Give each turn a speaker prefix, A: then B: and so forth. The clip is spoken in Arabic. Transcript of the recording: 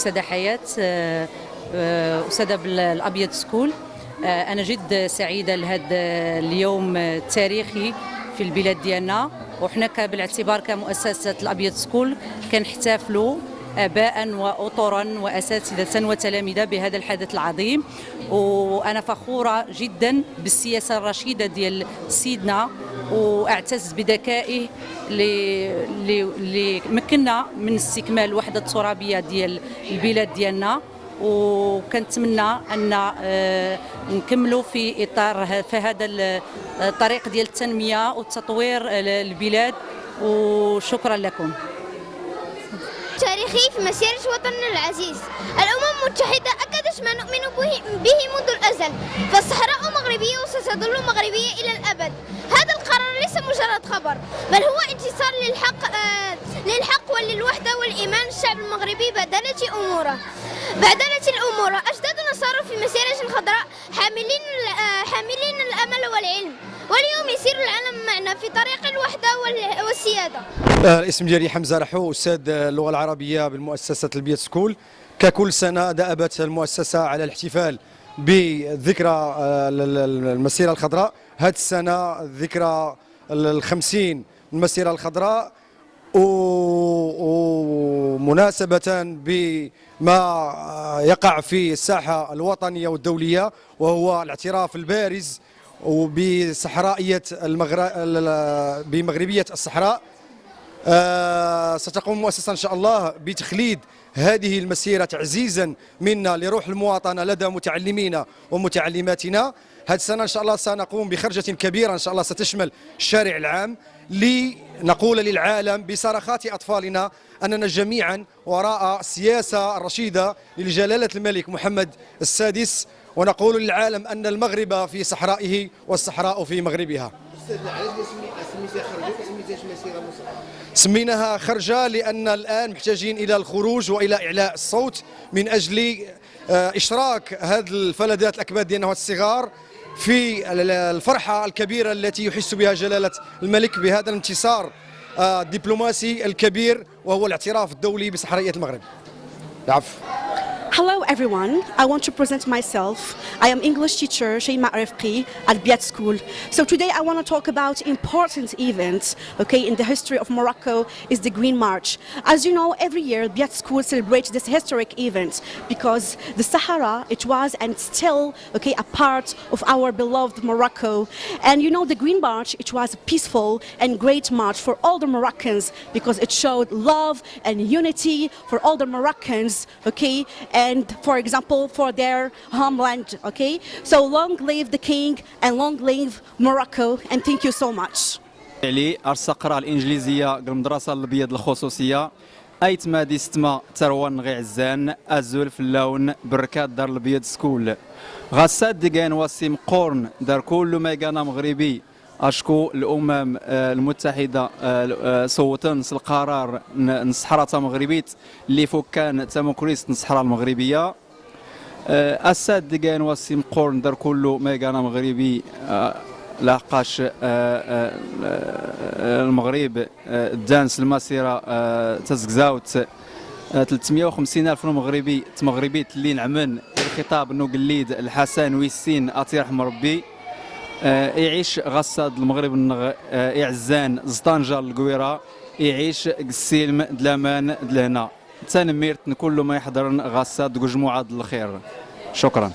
A: أستاذة حياة، أستاذة بالأبيض سكول. أنا جد سعيدة لهذا اليوم التاريخي في البلاد ديالنا، وحنا بالاعتبار كمؤسسة الأبيض سكول كنحتفلوا آباء وأطرا وأساتذة وتلامذة بهذا الحدث العظيم. وأنا فخورة جدا بالسياسة الرشيدة ديال سيدنا، واعتز بذكائه اللي مكننا من استكمال الوحدة الترابية ديال البلاد ديالنا، وكنتمنى أن نكملوا في إطار في هذا الطريق ديال التنمية والتطوير البلاد. وشكرا لكم.
B: تاريخي في مسيرة وطننا العزيز. الأمم المتحدة أكدت ما نؤمن به منذ الأزل، فالصحراء مغربية وستظل مغربية إلى الأبد. هذا القرار ليس مجرد خبر، بل هو انتصار للحق وللوحدة والإيمان. الشعب المغربي بدلت أموره. أجدادنا صاروا في مسيرة خضراء حاملين الأمل والعلم، واليوم يسير العالم معنا في طريق الوحدة والسيادة.
C: الاسم ديالي حمزة رحو، أستاذ اللغة العربية بالمؤسسة البيت سكول. ككل سنة دأبت المؤسسة على الاحتفال بذكرى المسيرة الخضراء. هذه السنة ذكرى 50 المسيرة الخضراء، ومناسبة بما يقع في الساحة الوطنية والدولية، وهو الاعتراف البارز بمغربية الصحراء. ستقوم المؤسسة إن شاء الله بتخليد هذه المسيرة تعزيزا منا لروح المواطنة لدى متعلمينا ومتعلماتنا. هذه السنة إن شاء الله سنقوم بخرجة كبيرة إن شاء الله ستشمل الشارع العام، لنقول للعالم بصرخات أطفالنا أننا جميعا وراء السياسة الرشيدة لجلالة الملك محمد السادس، ونقول للعالم أن المغرب في صحرائه والصحراء في مغربها. سميناها خرجة لأن الآن محتاجين إلى الخروج وإلى إعلاء الصوت من أجل إشراك هذه الفلذات الأكباد ديالنا الصغار في الفرحة الكبيرة التي يحس بها جلالة الملك بهذا الانتصار الدبلوماسي الكبير، وهو الاعتراف الدولي بصحراء المغرب. العفو.
D: Hello everyone, I want to present myself. I am English teacher Shaima Arifqi at Biat School. So today I want to talk about important events, okay, in the history of Morocco is the Green March. As you know, every year Biat School celebrates this historic event because the Sahara, it was and still, okay, a part of our beloved Morocco. And you know, the Green March, it was a peaceful and great march for all the Moroccans because it showed love and unity for all the Moroccans, okay, and for example for their homeland, okay. So long live the king and long live Morocco, and thank you so much.
E: علي الصقرة الإنجليزية المدرسة الأبيض الخصوصية أيت مادي ستما تروان غي عزان أزول في اللون بركات دار الأبيض سكول غاسات ديجان وسيم قرن دار كل ما كان مغربي أشكو الأمم المتحدة صوتن القرار نصحرة مغربيت اللي فوق كان تموكريست نصحرة المغربية أساد ديجان وسيم قرن دار كل ما كان مغربي لاقاش المغرب دانس المسيرة تزكزاوت 350 ألف مغربيت اللي نعمن الخطاب نو قليد الحسن ويسين أطيرح مربي يعيش غصاد المغرب يعزان زطنجة القويرة يعيش السلم دلامان دلهنا تنميرت كل ما يحضر غصاد جمعة الخير. شكرا.